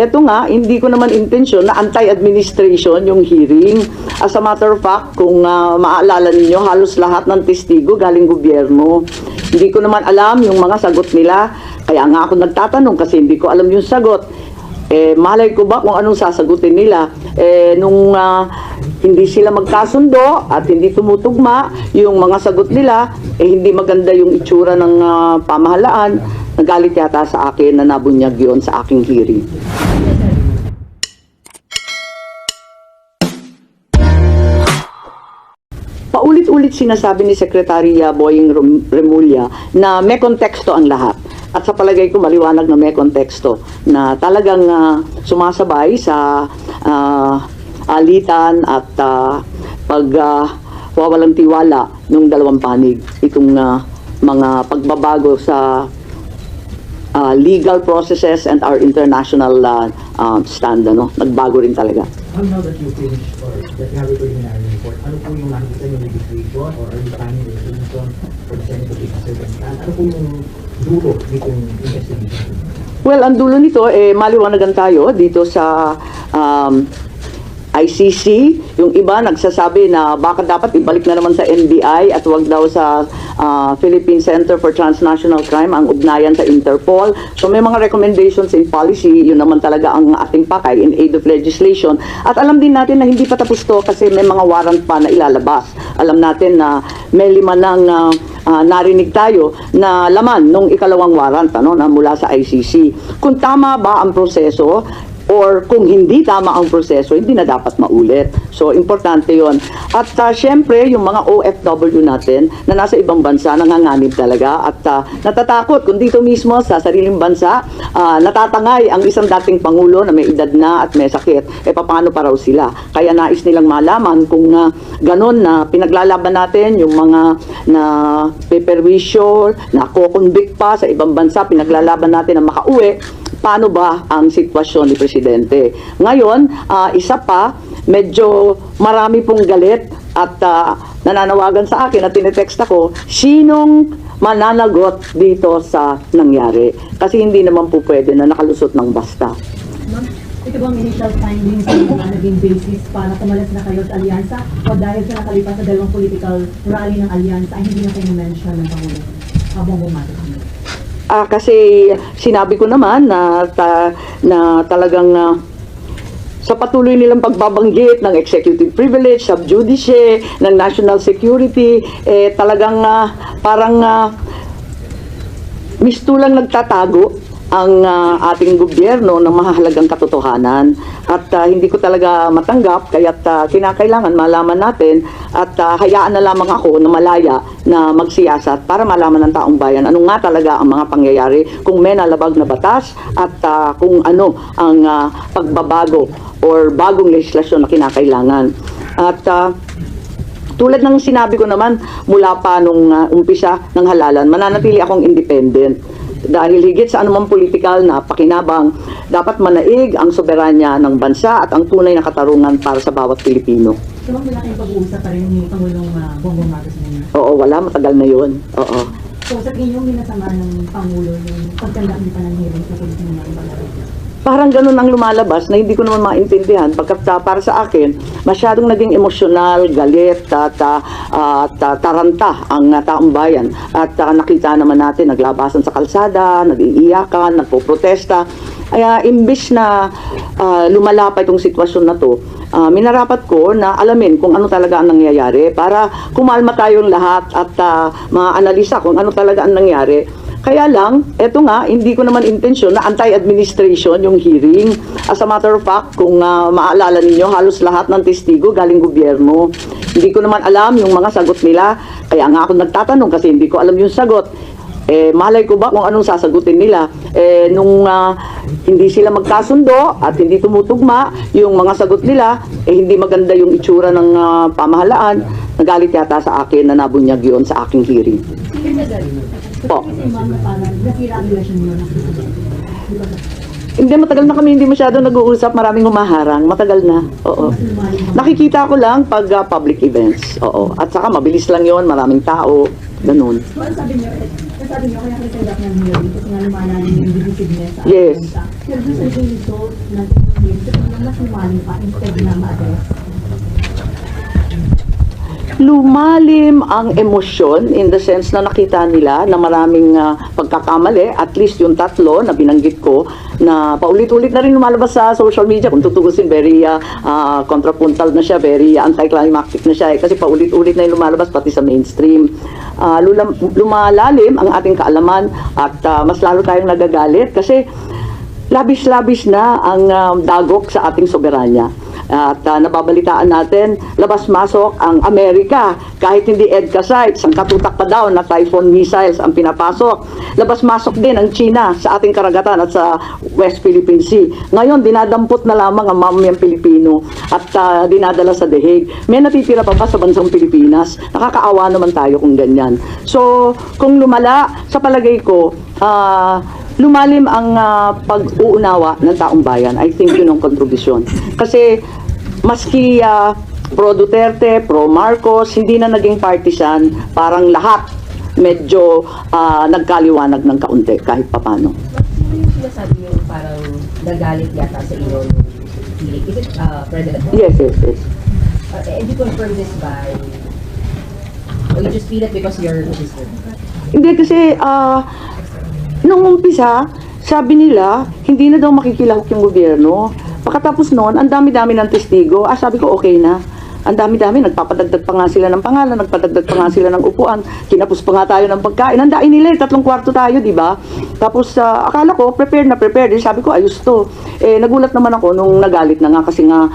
Ito nga, hindi ko naman intensyon na anti-administration yung hearing. As a matter of fact, kung maaalala ninyo, halos lahat ng testigo galing gobyerno. Hindi ko naman alam yung mga sagot nila. Kaya nga ako nagtatanong kasi hindi ko alam yung sagot. Malay ko ba kung anong sasagutin nila? Nung hindi sila magkasundo at hindi tumutugma yung mga sagot nila, hindi maganda yung itsura ng pamahalaan. Nagalit yata sa akin na nabunyag yun sa aking hearing. Paulit-ulit sinasabi ni Secretary Boying Remulla na may konteksto ang lahat. At sa palagay ko maliwanag na may konteksto na talagang sumasabay sa alitan at pagwawalang tiwala ng dalawang panig. Itong mga pagbabago sa legal processes and our international stand, nagbago rin talaga. Now that you finished or that you have a preliminary report, ano po yung nakikita yung legislation or are you planning the resolution for the Senate of 87? Ano po yung dulo nitong investigation? Well, ang dulo nito, maliwanagan tayo dito sa ICC. Yung iba nagsasabi na baka dapat ibalik na naman sa NBI at wag daw sa Philippine Center for Transnational Crime ang ugnayan sa Interpol. So may mga recommendations in policy, yun naman talaga ang ating pakay in aid of legislation. At alam din natin na hindi pa tapos to kasi may mga warrant pa na ilalabas. Alam natin na may 5 nang narinig tayo na laman nung ikalawang warrant na mula sa ICC. Kung tama ba ang proseso, or kung hindi tama ang proseso, hindi na dapat maulit. So, importante yon. At syempre, yung mga OFW natin na nasa ibang bansa, nanganganib talaga at natatakot kung dito mismo sa sariling bansa, natatangay ang isang dating Pangulo na may edad na at may sakit. Paano pa raw sila? Kaya nais nilang malaman kung ganun na pinaglalaban natin yung mga na peperwisyo, na kukonvict pa sa ibang bansa, pinaglalaban natin na makauwi, paano ba ang sitwasyon ni Presidente? Ngayon, isa pa, medyo marami pong galit at nananawagan sa akin at tinetext ako, sinong mananagot dito sa nangyari? Kasi hindi naman po pwede na nakalusot ng basta. Ma'am, ito bang initial findings na naging basis para tumalas na kayo sa alyansa o dahil sa nakalipas sa dalawang political rally ng alyansa ay hindi na kayo mention ng Pangulo habang bumatok? Kasi sinabi ko naman na talagang sa patuloy nilang pagbabanggit ng executive privilege, sub judice, ng national security, talagang parang mistulang nagtatago ang ating gobyerno ng mahalagang katotohanan at hindi ko talaga matanggap kaya't kinakailangan malaman natin at hayaan na lamang ako na malaya na magsiyasat para malaman ng taong bayan ano nga talaga ang mga pangyayari kung may nalabag na batas at kung ano ang pagbabago or bagong legislasyon na kinakailangan. At tulad ng sinabi ko naman mula pa nung umpisa ng halalan, mananatili akong independent. Dahil higit sa anumang politikal na pakinabang, dapat manaig ang soberanya ng bansa at ang tunay na katarungan para sa bawat Pilipino. So, wala kayong pag-uusap pa rin ni Pangulong Bongbong Marcos ninyo? Oo, wala. Matagal na yun. Oo. So, sa tingin yung minasama ng Pangulo yung pagkandak niyo pa ng hearing sa policy ng mga bagay? Parang ganun ang lumalabas na hindi ko naman maintindihan pagkat para sa akin masyadong naging emosyonal, galit at taranta ang taong bayan at nakita naman natin naglabasan sa kalsada, nag-iiyakan, nagpo-protesta. Kaya imbis na lumala pa itong sitwasyon na to, minarapat ko na alamin kung ano talaga ang nangyayari para kumalma tayong lahat at ma-analisa kung ano talaga ang nangyari. Kaya lang, eto nga, hindi ko naman intensyon na anti-administration yung hearing. As a matter of fact, kung maaalala ninyo, halos lahat ng testigo galing gobyerno. Hindi ko naman alam yung mga sagot nila. Kaya nga ako nagtatanong kasi hindi ko alam yung sagot. Malay ko ba kung anong sasagutin nila? Nung hindi sila magkasundo at hindi tumutugma yung mga sagot nila, hindi maganda yung itsura ng pamahalaan. Nagalit yata sa akin na nabunyag yun sa aking hearing. Po. Hindi, matagal na kami hindi masyado nag-uusap, maraming humaharang, matagal na, oo. Nakikita ko lang pag public events, oo. At saka mabilis lang yon, maraming tao, ganun. So, ano sabi niyo, kasi sabi niyo, kaya kayo tanggap ng hearing kasi nga lumalalim yung divisiveness sa Yes. bansa. Pero doon sa naging result ng inyong hearing, so mas lumalim pa instead na ma-address. Lumalim ang emosyon in the sense na nakita nila na maraming pagkakamali, at least yung tatlo na binanggit ko, na paulit-ulit na rin lumalabas sa social media. Kung tutugusin, very contrapuntal na siya, very anticlimactic na siya, kasi paulit-ulit na yung lumalabas pati sa mainstream. Lumalalim ang ating kaalaman at mas lalo tayong nagagalit kasi labis-labis na ang dagok sa ating soberanya. At nababalitaan natin, labas-masok ang Amerika. Kahit hindi EDCA sites, ang katutak pa daw na Typhoon missiles ang pinapasok. Labas-masok din ang China sa ating karagatan at sa West Philippine Sea. Ngayon, dinadampot na lamang ang mamayang Pilipino at dinadala sa The Hague. May natitira pa ba sa bansang Pilipinas? Nakakaawa naman tayo kung ganyan. So, kung lumala, sa palagay ko, lumalim ang pag-uunawa ng taong bayan. I think yun ang kontribusyon. Kasi maski pro Duterte, pro Marcos, hindi na naging partisan, parang lahat medyo nagkaliwanag ng kaunti kahit papano. Sino yung sinasabi niyo parang nagalit yata sa inyo nung hearing? Is it President? Yes. And you confirm this by, or you just feel it because you're registered? Hindi kasi nung umpisa, sabi nila, hindi na daw makikilahok yung gobyerno. Pagkatapos noon, ang dami-dami ng testigo. Sabi ko, okay na. Ang dami-dami, nagpapadagdag pa nga sila ng pangalan, nagpadagdag pa nga sila ng upuan, kinapos pa nga tayo ng pagkain. Ang dain nila, 3 kwarto tayo, di ba? Tapos, akala ko, prepared na prepared. Sabi ko, ayos to. Nagulat naman ako nung nagalit na nga kasi nga,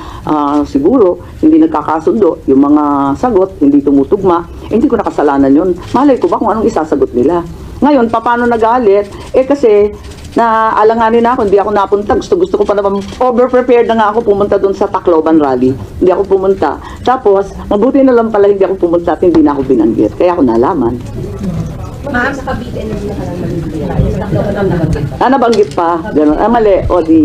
siguro, hindi nagkakasundo. Yung mga sagot, hindi tumutugma. Hindi ko nakasalanan yun. Malay ko ba kung anong isasagot nila? Ngayon, paano nagalit? Kasi, alanganin na ako, hindi ako napunta. Gusto ko pa naman, over-prepared na nga ako pumunta doon sa Tacloban rally. Hindi ako pumunta. Tapos, mabuti na lang pala hindi ako pumunta at hindi na ako binanggit. Kaya ako nalaman. Ma'am, sa Cavite, hindi na ka lang magbibigay. Sa Tacloban ang nabanggit pa. Nabanggit pa. Ganun. Mali. O di,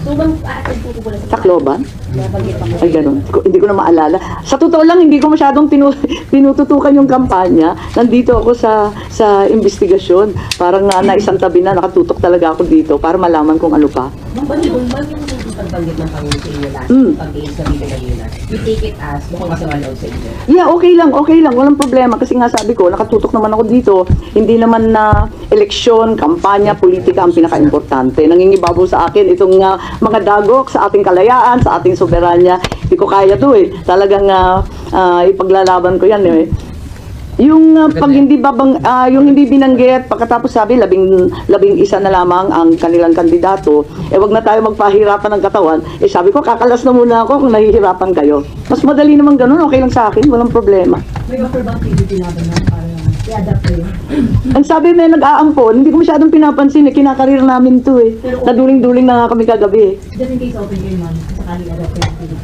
So, bang aatin po po sa Tacloban? nabanggit pa mo? Ay, ganun. Hindi ko na maalala. Sa totoo lang, hindi ko masyadong tinututukan yung kampanya. Nandito ako sa investigasyon. Parang naisang tabi na, nakatutok talaga ako dito para malaman kung ano pa. Ma'am, yung hindi pagbanggit ng Pangulo sa inyo last campaign sa Vita Galina, you take it as mukhang masama loob sa inyo? Yeah, okay lang. Walang problema. Kasi nga sabi ko, nakatutok naman ako dito. Hindi naman na eleksyon, kampanya, politika ang pinaka-importante. Nangingibabaw sa akin itong mga dagok sa ating kalayaan, sa ating soberanya. Hindi ko kaya to eh. Talagang ipaglalaban ko yan eh. Yung pag hindi yung hindi binanggit, pagkatapos sabi 11 na lamang ang kanilang kandidato, wag na tayo magpahirapan ng katawan. Sabi ko, kakalas na muna ako kung nahihirapan kayo. Mas madali naman ganun, okay lang sa akin, walang problema. May offer ba ang PDP laban na para i-adapt kayo? Ang sabi may nag-aampon, hindi ko masyadong pinapansin kinakarir namin to eh. Naduling-duling na nga kami kagabi eh. Just in case open kayo, ma'am, sakali i-adapt kayo ang PDP.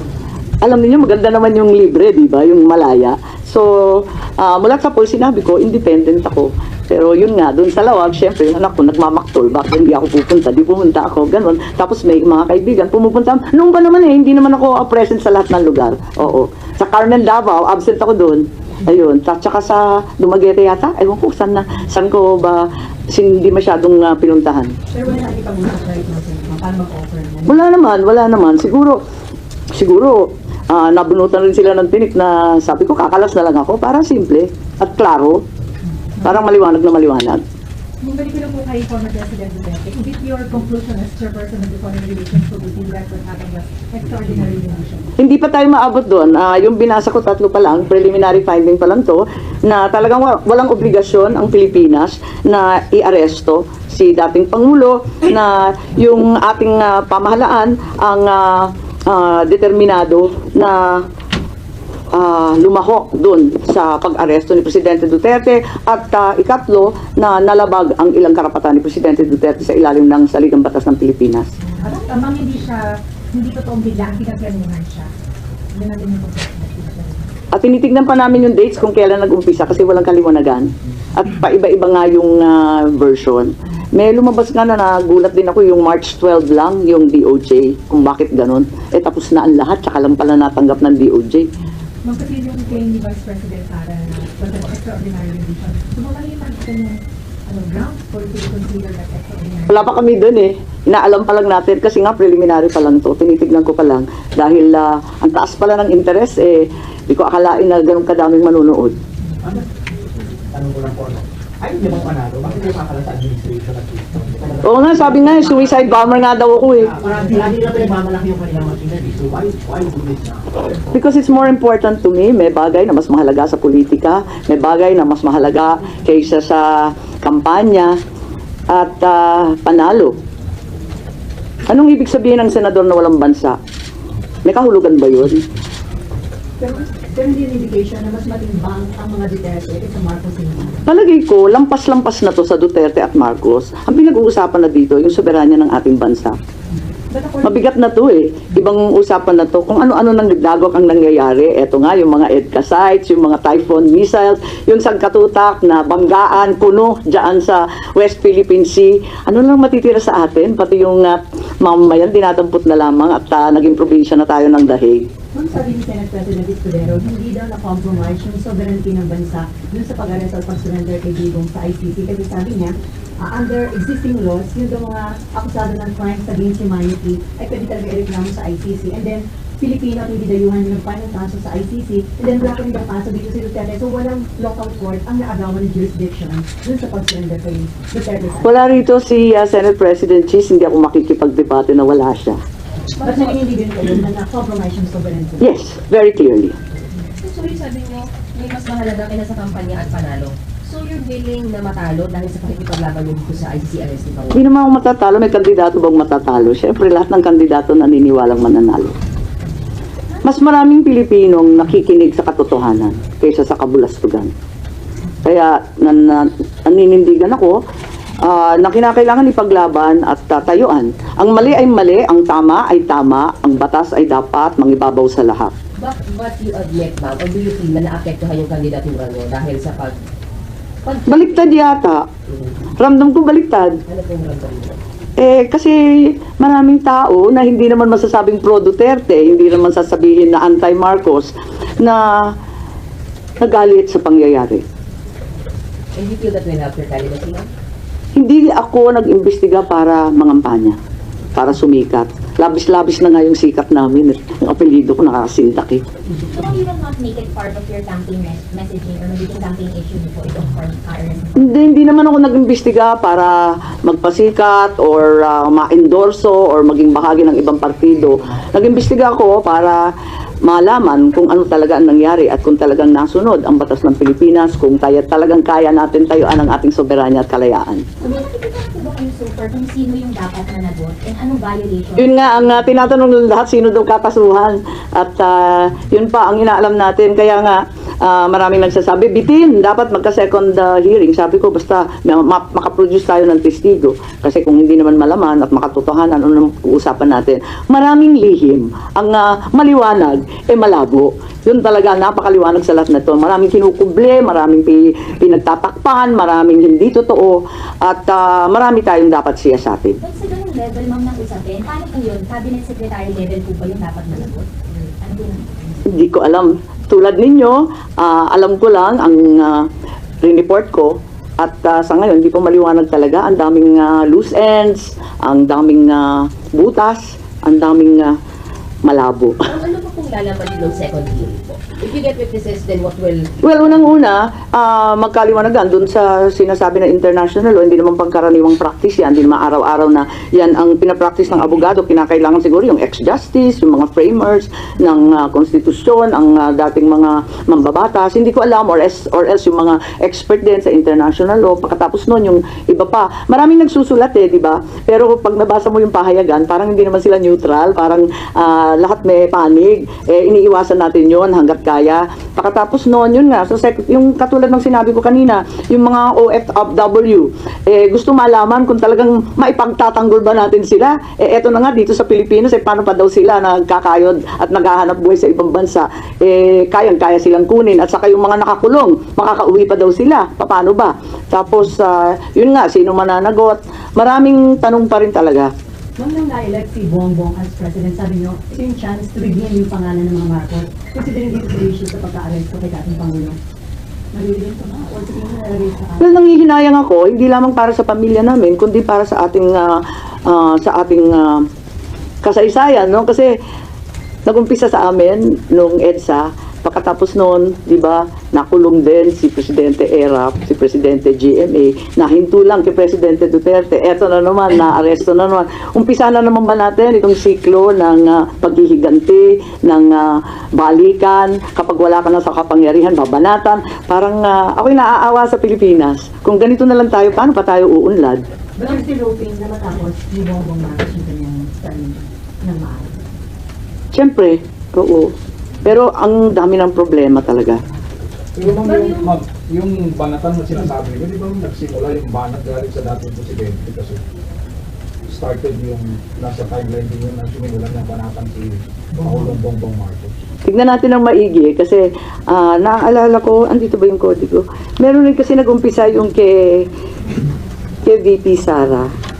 Alam niyo maganda naman yung libre, di ba? Yung malaya. So, mula sa poll, sinabi ko, independent ako. Pero yun nga, doon sa Lawag, syempre, yung anak ko nagmamaktol, bakit hindi ako pupunta? Di pumunta ako, ganun. Tapos may mga kaibigan, pumupunta. Noong ba naman hindi naman ako present sa lahat ng lugar. Oo. Sa Carmen Davao, absent ako doon. Ayun. Tsaka sa Dumaguete yata, ewan ko, saan ko ba hindi masyadong pinuntahan. Pero wala natin pag-usap right now, sir, paano mag-offer mo? Wala naman. Siguro, nabunutan rin sila ng tinik na sabi ko, kakalas na lang ako para simple at klaro. Parang maliwanag na maliwanag. Kung balik ko na po kay former President Duterte, is it your conclusion as chairperson of the Foreign Relations Committee that what happened was extraordinary division? Hindi pa tayo maabot doon. Yung binasa ko 3 pa lang, preliminary finding pa lang to, na talagang walang obligasyon ang Pilipinas na i-aresto si dating Pangulo, na yung ating pamahalaan ang determinado na lumahok dun sa pag-aresto ni Presidente Duterte at ikatlo na nalabag ang ilang karapatan ni Presidente Duterte sa ilalim ng Saligang Batas ng Pilipinas. Amang hindi totoong biglang pinagkanuhan siya. Yun natin yung At tinitignan pa namin yung dates kung kailan nag-umpisa kasi walang kaliwanagan. At paiba-iba nga yung version. May lumabas nga na nagulat din ako yung March 12 lang yung DOJ kung bakit ganun. Tapos na ang lahat, tsaka lang pala natanggap ng DOJ. Magkasino yung kay ni Vice President Sara na but that's extraordinary rendition. So, mamaliman ito yung grounds for you to consider that extraordinary. Wala pa kami dun eh. Inaalam pa lang natin kasi nga preliminary pa lang to. Tinitignan ko pa lang. Dahil ang taas pala ng interest eh, di ko akalain na ganun kadaming manunood. Ano? Tanong ko lang po, ano? Ayaw niyo bang panalo? Bakit kayo makakala sa administration at system? Oo nga, sabi nga, suicide bomber nga daw ako eh. Parang lagi na pinagmamalaki yung kanilang machinery. So why do this now? Because it's more important to me, may bagay na mas mahalaga sa politika, may bagay na mas mahalaga kaysa sa kampanya at panalo. Anong ibig sabihin ng senador na walang bansa? May kahulugan ba yun? Pero hindi yung indication na mas matimbang ang mga Duterte kaysa Marcos hindi. Palagay ko, lampas-lampas na to sa Duterte at Marcos. Ang pinag-uusapan na dito, yung soberanya ng ating bansa. But according Mabigat na to eh. Ibang usapan na to. Kung ano-ano nang nagdagok ang nangyayari. Eto nga, yung mga EDCA sites, yung mga Typhoon missiles, yung sangkatutak na banggaan, puno dyan sa West Philippine Sea. Ano lang matitira sa atin? Pati yung mamamayan, dinadampot na lamang at naging probinsya na tayo ng dahig. Nung sabi ni Senate President Escudero, hindi daw na-compromise yung sovereignty ng bansa dun sa pag-arrest o pag-surrender kay Digong sa ICC. Kasi sabi niya, under existing laws, yung daw mga akusado ng crimes against humanity ay pwede talaga i-reklamo sa ICC. And then, Pilipino at hindi dayuhan yung nagpano kaso sa ICC. And then, wala pa rin daw kaso dito si Duterte. So, walang local court ang naagawan ng jurisdiction dun sa pag-surrender kay Duterte sa ICC. Wala rito si Senate President Cheese, hindi ako makikipagdebate na wala siya. But hindi din kayo na na-compromise yung sovereignty. Yes, very clearly. So, yung sabi nyo, may mas mahalaga kaysa sa kampanya at panalo. So, you're willing na matalo dahil sa pakikipaglaban nyo dito sa ICC arrest ni Pangulo? Hindi naman ako matatalo. May kandidato bang matatalo? Siyempre, lahat ng kandidato naniniwalang mananalo. Mas maraming Pilipinong nakikinig sa katotohanan kaysa sa kabulastugan. Kaya naninindigan ako na kinakailangan ipaglaban at tayuan. Ang mali ay mali, ang tama ay tama, ang batas ay dapat mangibabaw sa lahat. But you admit, ma'am, or do you feel na naapektuhan yung kandidatura nyo dahil sa Baliktad yata. Ramdam ko baliktad. ano pong ramdam nyo? Kasi maraming tao na hindi naman masasabing pro-Duterte, hindi naman sasabihin na anti-Marcos, na nagalit sa pangyayari. And you feel that will help your candidacy, ma'am? Hindi ako nag-imbestiga para mangampanya, para sumikat. Labis-labis na nga yung sikat namin. Yung apelido ko nakakasintak eh. So you will not make it part of your campaign messaging or magiging campaign issue before ito for RNC? Hindi naman ako nag-imbestiga para magpasikat or ma-endorso or maging bahagi ng ibang partido. Nag-imbestiga ako para malaman kung ano talaga ang nangyari at kung talagang nasunod ang batas ng Pilipinas, kung talagang kaya natin tayuan ang ating soberanya at kalayaan. So may nakikita ba kayo super kung sino yung dapat na nagot and anong violation? Yun nga, ang tinatanong ng lahat, sino daw kakasuhan. At yun pa, ang inaalam natin. Kaya nga, maraming nagsasabi, bitin, dapat magka-second hearing. Sabi ko, basta makaproduce tayo ng testigo. Kasi kung hindi naman malaman at makatotohanan, ano nang uusapan natin. Maraming lihim. Ang maliwanag, malabo. Yun talaga, napakaliwanag sa lahat na ito. Maraming kinukuble, maraming pinagtatakpan, maraming hindi totoo, at marami tayong dapat siyasapin. But sa ganung level, ma'am, ng usapin, paano po yun? Cabinet Secretary level po ba yung dapat managot? Ano po yun? Hindi ko alam. Tulad ninyo, alam ko lang ang report ko, at sa ngayon, hindi ko maliwanag talaga. Ang daming loose ends, ang daming butas, ang daming malabo. Ano pa kung lalaman din ng second hearing po? If you get witnesses, then what will... Well, unang-una, magkaliwanagan dun sa sinasabi na international law, hindi naman pangkaraniwang practice yan, hindi naman araw-araw na yan ang pinapractice ng abogado. Kinakailangan siguro yung ex-justice, yung mga framers ng konstitusyon, ang dating mga mambabatas. Hindi ko alam, or else yung mga expert din sa international law. Pagkatapos nun, yung iba pa. Maraming nagsusulat di ba? Pero pag nabasa mo yung pahayagan, parang hindi naman sila neutral, parang lahat may panig. Iniiwasan natin yon hanggat kaya. Pagkatapos noon, yun nga, so yung katulad ng sinabi ko kanina, yung mga OFW, gusto malaman kung talagang maipagtatanggol ba natin sila. Eto na nga, dito sa Pilipinas, paano pa daw sila nagkakayod at naghahanap buhay sa ibang bansa. Kayang-kaya silang kunin. At saka yung mga nakakulong, makakauwi pa daw sila. Paano ba? Tapos, yun nga, sino mananagot. Maraming tanong pa rin talaga. Nung na-elect si Bongbong as president, sabi niyo, ito yung chance to redeem yung pangalan ng mga Marcos, considering dito sa issue sa pagka-arrest ko kay dating Pangulo. Naririnig ko na. O sige mo naririnig sa Well, nangihinayang ako, hindi lamang para sa pamilya namin, kundi para sa ating kasaysayan, no? Kasi nagumpisa sa amin nung EDSA, pagkatapos noon, di ba, nakulong din si Presidente Erap, si Presidente GMA, nahinto lang kay Presidente Duterte, eto na naman, na-aresto na naman. Umpisa na naman ba natin itong siklo ng paghihiganti, ng balikan, kapag wala ka na sa kapangyarihan, babanatan. Parang ako'y naaawa sa Pilipinas. Kung ganito na lang tayo, paano pa tayo uunlad? But you're still hoping na matapos ni Bongbong Marcos yung kanyang term ng maayos. Siyempre, oo. Pero ang dami ng problema talaga. Pero yung banatan mo sinasabi, di ba nagsimula yung banat galing sa dating presidente kasi started yung nasa timeline din yun ang sinimulan ng banatan si Pangulong Bongbong Marcos. Tignan natin ng maigi kasi naaalala ko, andito ba yung kodigo? Meron rin kasi nag-umpisa yung kay VP Sara.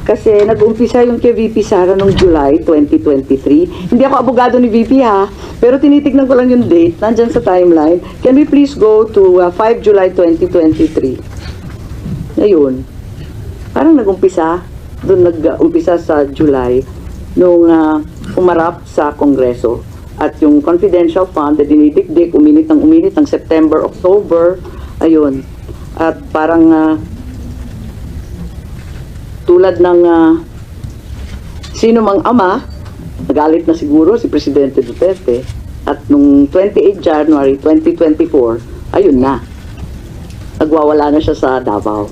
Kasi nag-umpisa yung kay VP Sara noong July 2023. Hindi ako abogado ni VP ha, pero tinitignan ko lang yung date, nandyan sa timeline. Can we please go to 5 July 2023? Ngayon, parang nag-umpisa, doon nag-umpisa sa July, nung umarap sa Kongreso. At yung confidential fund na dinidikdik, uminit ng September, October, ayun. At parang tulad ng sino mang ama, nagalit na siguro si Presidente Duterte. At nung 28 January 2024, ayun na. Nagwawala na siya sa Davao.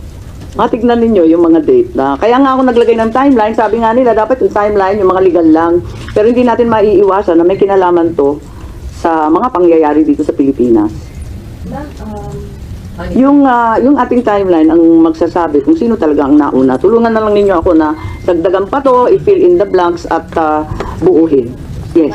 Matignan ninyo yung mga date na. Kaya nga ako naglagay ng timeline. Sabi nga nila, dapat yung timeline, yung mga legal lang. Pero hindi natin maiiwasan na may kinalaman to sa mga pangyayari dito sa Pilipinas. Yung ating timeline ang magsasabi kung sino talaga ang nauna. Tulungan na lang ninyo ako na dagdagan pa to, i-fill in the blanks at buuhin. Yes.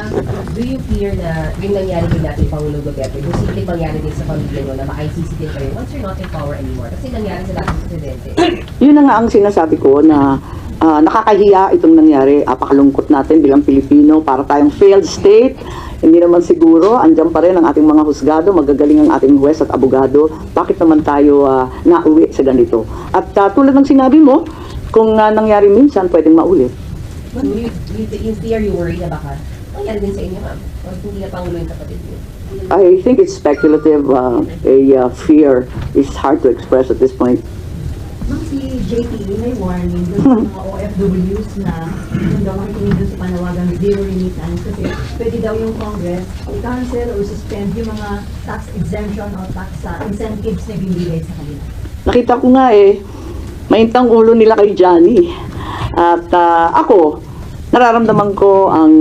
Do you fear na yung nangyari din natin Pangulong Duterte, posibleng mangyari din sa pamilya nyo na ma-ICC din kayo once you're not in power anymore? Kasi nangyari sa dating presidente. Yun na nga ang sinasabi ko na nakakahiya itong nangyari. Apakalungkot natin bilang Pilipino para tayong failed state. Hindi naman siguro, andyan pa rin ang ating mga husgado, magagaling ang ating huwes at abogado. Bakit naman tayo nauwi sa ganito? At tulad ng sinabi mo, kung nangyari minsan, pwedeng maulit. Do you fear, you worry na baka nangyari din sa inyo, ma'am? O hindi na Pangulo yung kapatid niyo? I think it's speculative. Fear is hard to express at this point. Ma'am, si JP may warning doon sa mga OFWs na kung daw makikinig doon sa panawagan zero remittance kasi pwede daw yung Congress i-cancel or suspend yung mga tax exemption o tax incentives na binibigay sa kanila. Nakita ko nga maintang ulo nila kay Johnny. At ako, nararamdaman ko ang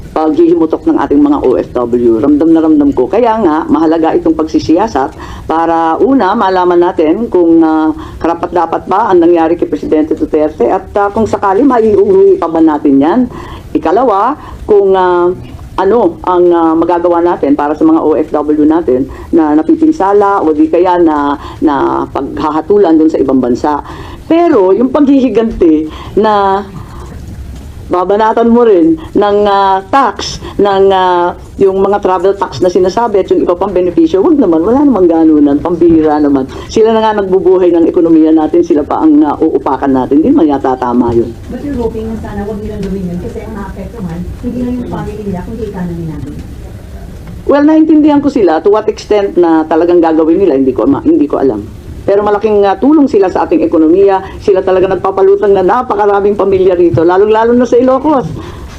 paghihimutok ng ating mga OFW. Ramdam na ramdam ko. Kaya nga, mahalaga itong pagsisiyasat para una, malaman natin kung karapat-dapat ba ang nangyari kay Presidente Duterte at kung sakali maiuwi pa ba natin yan. Ikalawa, kung ano ang magagawa natin para sa mga OFW natin na napipinsala o di kaya na paghahatulan dun sa ibang bansa. Pero yung paghihiganti na babanatan mo rin ng tax, ng yung mga travel tax na sinasabi at yung iba pang benepisyo, wag naman, wala namang ganunan, pambihira naman. Sila na nga nagbubuhay ng ekonomiya natin, sila pa ang uupakan natin, hindi man yata tama yun. But you're hoping na sana huwag nilang gawin yun kasi ang naapektuhan, hindi lang yung family nila, kundi economy natin. Well, naintindihan ko sila to what extent na talagang gagawin nila, hindi ko alam. Pero malaking tulong sila sa ating ekonomiya. Sila talaga nagpapalutang na napakaraming pamilya rito, lalong-lalo na sa Ilocos.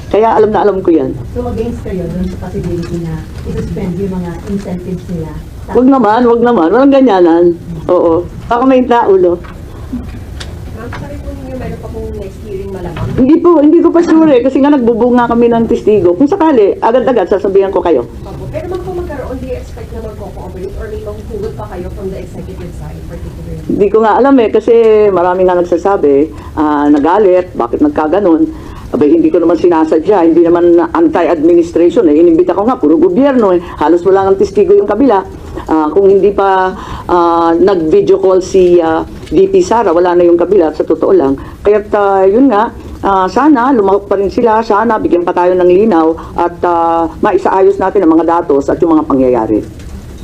Kaya alam na alam ko yan. So against kayo dun sa possibility na i-suspend yung mga incentives nila? Wag naman. Walang ganyanan. Oo. Baka may ulo. Ma'am, sabi po ninyo meron pa pong next hearing malamang. Hindi ko pa sure kasi nga nagbubog nga kami ng testigo. Kung sakali, agad-agad sasabihan ko kayo. Pero ma'am, kung magkaroon, do you expect na mag-cooperate or may mahuhugot pa kayo from the executive side particularly? Hindi ko nga alam kasi marami nga nagsasabi, nagalit, bakit nagkaganon. Abay, hindi ko naman sinasadya, hindi naman anti-administration Inimbita ko nga, puro gobyerno Halos wala ng testigo yung kabila. Kung hindi pa nag-video call si VP Sara, wala na yung kabila, sa totoo lang. Kaya't yun nga, sana lumahok pa rin sila, sana bigyan pa tayo ng linaw at maisaayos natin ang mga datos at yung mga pangyayari.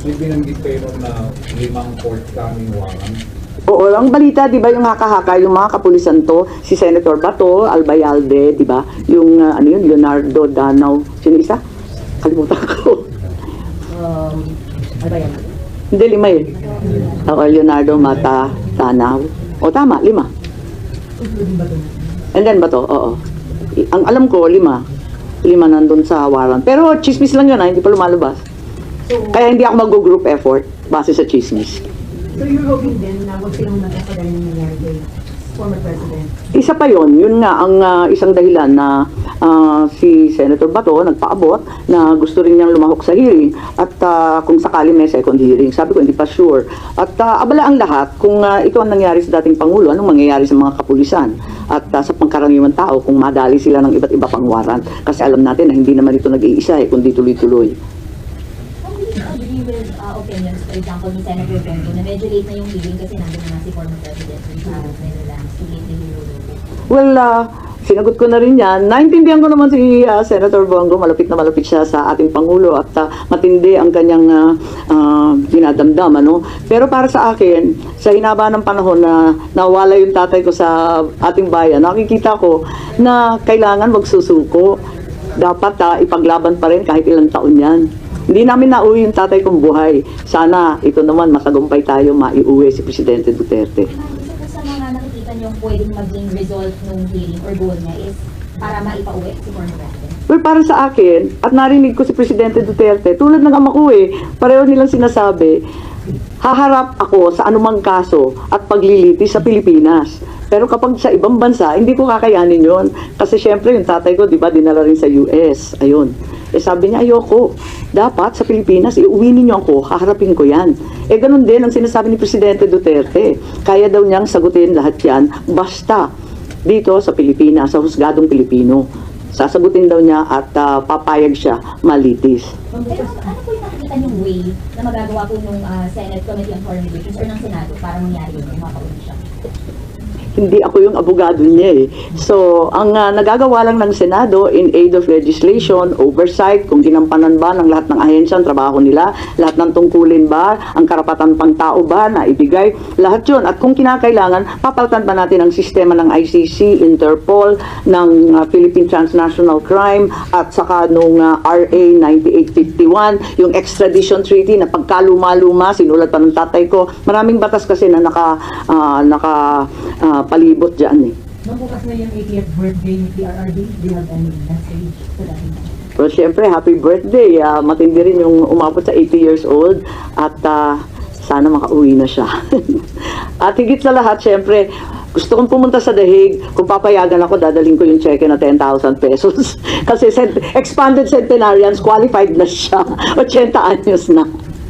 may binanggit kayo nun na 5 forthcoming warrant. Oo, ang balita, di ba, yung haka-haka, yung mga kapulisan to, si Senator Bato, Albayalde, di ba, yung, ano yun, Leonardo Danao, sino isa? Kalimutan ko. Ano ba yan? Hindi, 5 yun. Ako, Leonardo Mata Danao. O, tama, 5. Including Bato. And then Bato, oo. Ang alam ko, 5. 5 nandun sa warrant. Pero chismis lang yun, hindi pa lumalabas. So, Kaya hindi ako mag-group effort base sa chismis. so you're hoping then na huwag silang magkakagaya ng nangyari kay former President? Isa pa yon, yun nga ang isang dahilan na si Senator Bato nagpaabot na gusto rin niyang lumahok sa hearing at kung sakali may second hearing. Sabi ko hindi pa sure. At abala ang lahat kung ito ang nangyari sa dating Pangulo, anong mangyayari sa mga kapulisan at sa pangkaraniwang tao kung madali sila ng iba't iba pang warrant. Kasi alam natin na hindi naman ito nag-iisa kundi tuloy-tuloy. How do you agree with opinions, for example, ni Senator Bongo na medyo late na yung hearing kasi nandun na si former President sa Netherlands, too late na hearing? Well, sinagot ko na rin yan. Naintindihan ko naman si Senator Bongo, malapit na malapit siya sa ating Pangulo at matindi ang kanyang dinadamdam. Ano? Pero para sa akin, sa hinaba ng panahon na nawala yung tatay ko sa ating bayan, nakikita ko na kailangan magsusuko. Dapat ipaglaban pa rin kahit ilang taon yan. Hindi namin nauwi yung tatay kong buhay. Sana ito naman matagumpay tayo maiuwi si Presidente Duterte. Isa sa mga nakikita niyo pwedeng maging result ng hearing or goal niya is para maipauwi si former President. Well, para sa akin, at narinig ko si Presidente Duterte, tulad ng ama ko pareho nilang sinasabi, haharap ako sa anumang kaso at paglilitis sa Pilipinas. Pero kapag sa ibang bansa, hindi ko kakayanin yon. Kasi syempre, yung tatay ko, di ba, dinala rin sa US. Ayun. Sabi niya, ayoko. Dapat sa Pilipinas, iuwi ninyo ako, haharapin ko yan. Ganun din ang sinasabi ni Presidente Duterte. Kaya daw niyang sagutin lahat yan, basta dito sa Pilipinas, sa husgadong Pilipino. Sasagutin daw niya at papayag siya malitis. Pero ano po yung nakikita niyong way na magagawa po ng Senate Committee on Foreign Relations or ng Senado para mangyari yun, yung makauwi siya? Hindi ako yung abogado niya So, ang nagagawa lang ng Senado in aid of legislation, oversight, kung ginampanan ba ng lahat ng ahensya ang trabaho nila, lahat ng tungkulin ba, ang karapatan pang tao ba na ibigay, lahat yun. At kung kinakailangan, papalitan pa natin ang sistema ng ICC, Interpol, ng Philippine Transnational Crime, at saka nung RA 9851, yung extradition treaty na pagkaluma-luma, sinulat pa ng tatay ko. Maraming batas kasi na palibot dyan Nung bukas na yung 80th birthday ni PRRD, do you have any message to that? Pero syempre, happy birthday. Matindi rin yung umabot sa 80 years old at sana makauwi na siya. At higit sa lahat, syempre, gusto kong pumunta sa The Hague. Kung papayagan ako, dadaling ko yung cheque na 10,000 pesos. Kasi expanded centenarians, qualified na siya. 80 anyos na.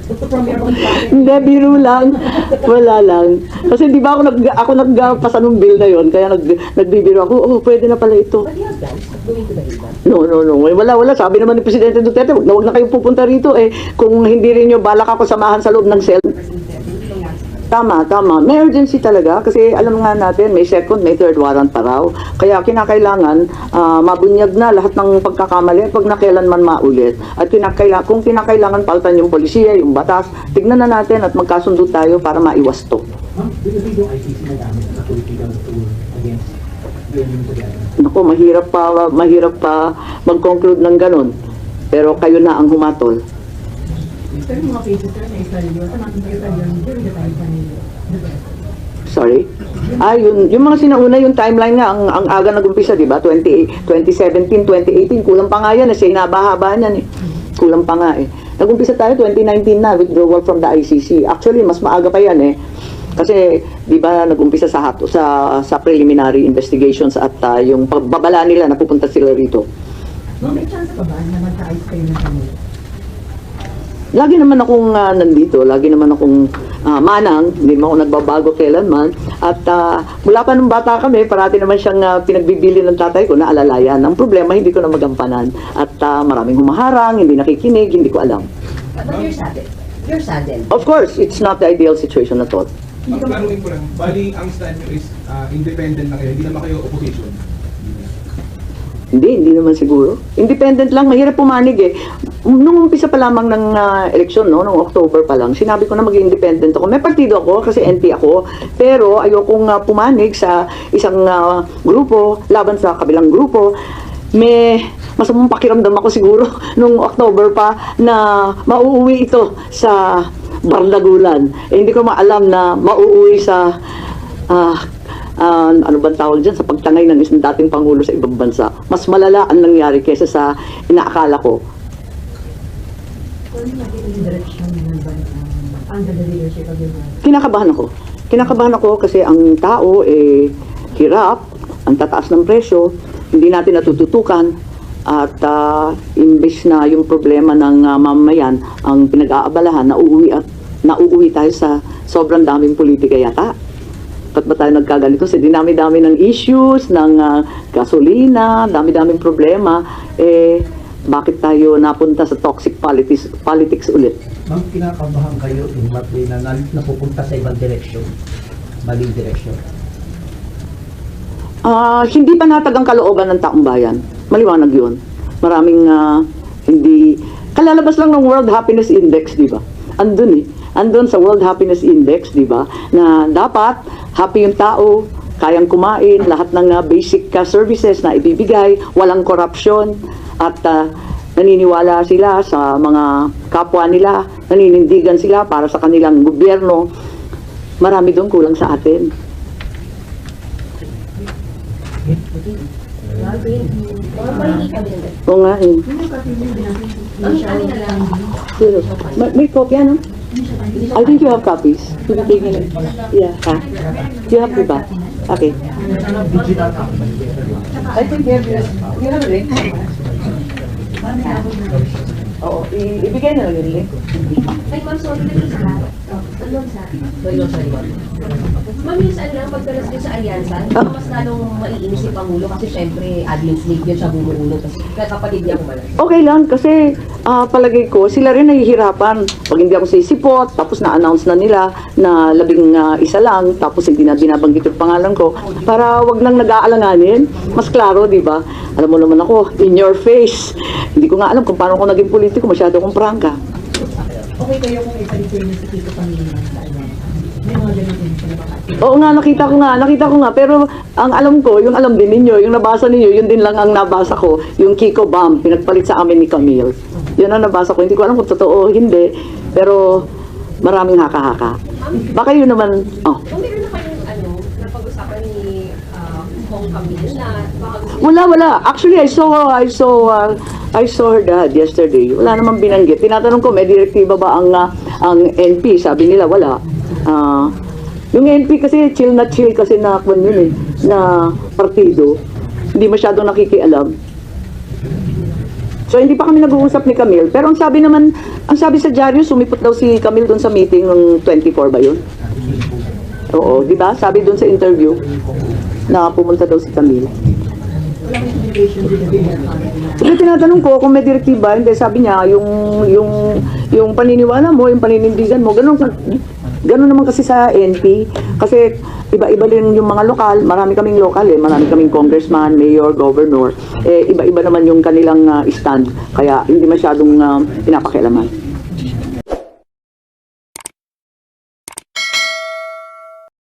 From your own pocket? Hindi, biro lang. Wala lang. Kasi di ba ako nagpasa ng bill na yon, kaya nagbibiro ako, pwede na pala ito. But you have plans of going to the Hague? No. Wala. Sabi naman ni Presidente Duterte, wag na kayong pupunta rito kung hindi rin nyo balak ako samahan sa loob ng cell. Tama. May urgency talaga kasi alam nga natin, may second, may third warrant pa raw. Kaya kinakailangan mabunyag na lahat ng pagkakamali at pag nakailanman maulit. At kung kinakailangan palitan yung polisiya, yung batas, tignan na natin at magkasundo tayo para maiwas to. Ma'am, do you think yung ICC na gamit na political tool against yung together? Naku, mahirap pa mag-conclude ng ganun. Pero kayo na ang humatol. Pero yung mga cases sir, na isa yun, during the time pa ni Duterte. Sorry? Yung mga sinauna, yung timeline nga, ang aga nag-umpisa, di ba? 2017, 2018, kulang pa nga yan. Sinabahaba niyan Kulang pa nga Nag-umpisa tayo 2019 na, withdrawal from the ICC. Actually, mas maaga pa yan Kasi, di ba, nag-umpisa sa preliminary investigations at yung pagbabala nila, napupunta sila rito. No, may chance pa ba na magka-ayos kayo ng kanila? Lagi naman akong nandito, lagi naman akong manang, hindi naman ako nagbabago kailanman. At mula pa nung bata kami, parati naman siyang pinagbibili ng tatay ko na alalayan. Ang problema, hindi ko na magampanan. At maraming humaharang, hindi nakikinig, hindi ko alam. But you're saddened. Of course, it's not the ideal situation at all. Ang tanongin ko lang, bali ang stand nyo is independent na kayo, hindi naman kayo opposition. Hindi naman siguro. Independent lang, mahirap pumanig nung umpisa pa lamang ng eleksyon, no, nung October pa lang, sinabi ko na maging independent ako. May partido ako kasi NP ako, pero ayokong pumanig sa isang grupo laban sa kabilang grupo. May masamang pakiramdam ako siguro nung October pa na mauuwi ito sa Bardagulan. Hindi ko maalam na mauuwi sa ano bang tawag dyan, sa pagtangay ng isang dating Pangulo sa ibang bansa. Mas malala ang nangyari kaysa sa inaakala ko. Kung yung direction ng bansa under the leadership of your brother? Kinakabahan ako kasi ang tao hirap, ang tataas ng presyo, hindi natin natututukan at imbes na yung problema ng mamamayan ang pinag-aabalahan, nauuwi tayo sa sobrang daming politika yata. Ba't ba tayo nagkaganito? Kasi dinami-dami ng issues, ng gasolina, dami-daming problema, bakit tayo napunta sa toxic politics ulit? Ma'am, kinakabahan kayo in what way na napupunta sa ibang direksyon, maling direksyon? Hindi pa natag ang kalooban ng taong bayan. Maliwanag yun. Maraming hindi... Kalalabas lang ng World Happiness Index, di ba? Andun sa World Happiness Index, di ba? Na dapat happy yung tao, kayang kumain, lahat ng basic services na ibibigay, walang korupsyon, at naniniwala sila sa mga kapwa nila, naninindigan sila para sa kanilang gobyerno. Marami doon kulang sa atin. Mahingi kami ng ganito. Oo nga eh. Ang amin na lang. Pero, may kopya, no? I think you have copies. Yeah, ha? You have the back? Okay. I think you have a link. Oo, ibigay na lang yung link. Ay, ma'am, sorry na isa. Sorry, ma'am. Ma'am, yung saan lang, pagdalas din sa alyansa, hindi ba mas lalong maiinis si Pangulo kasi syempre, admin slave yun siya bumuulo. Kasi kapatid niya kumalas. Okay lang, kasi palagay ko, sila rin nahihirapan. Pag hindi ako sisipot, tapos na-announce na nila na 11 lang, tapos hindi na binabanggit yung pangalan ko, para wag nang nag-aalanganin. Mas klaro, di ba? Alam mo naman ako, in your face. Hindi ko nga alam kung paano ako naging politiko, masyado akong prangka. Okay kayo kung ipalitin niyo si Kiko Pangilinan sa alyansa? May mga ganun din sila ba? Oo nga, nakita ko nga, pero ang alam ko, yung alam din ninyo, yung nabasa ninyo, yun din lang ang nabasa ko, yung Kiko Bomb, pinagpalit sa amin ni Camille. Yun ang nabasa ko, hindi ko alam kung totoo o hindi, pero maraming haka-haka. Baka yun naman, Kung meron na kayong napag-usapan ni Hong Camille na baka gusto Wala. Actually, I saw her dad yesterday. Wala namang binanggit. Tinatanong ko, may direktiba ba ang NP? Sabi nila, wala. Yung NP kasi, chill kasi na yun na partido. Hindi masyadong nakikialam. So, hindi pa kami nag-uusap ni Camille. Pero ang sabi sa dyaryo, sumipot daw si Camille doon sa meeting ng 24 ba yun? Oo, di ba? Sabi doon sa interview na pumunta daw si Camille. Wala kayong communication with the government? Pero tinatanong ko kung may direktiba, hindi, sabi niya, yung paniniwala mo, yung paninindigan mo, ganun naman kasi sa NP. Kasi iba-iba din yung mga lokal, marami kaming lokal marami kaming congressman, mayor, governor. Iba-iba naman yung kanilang stand, kaya hindi masyadong pinapakialaman.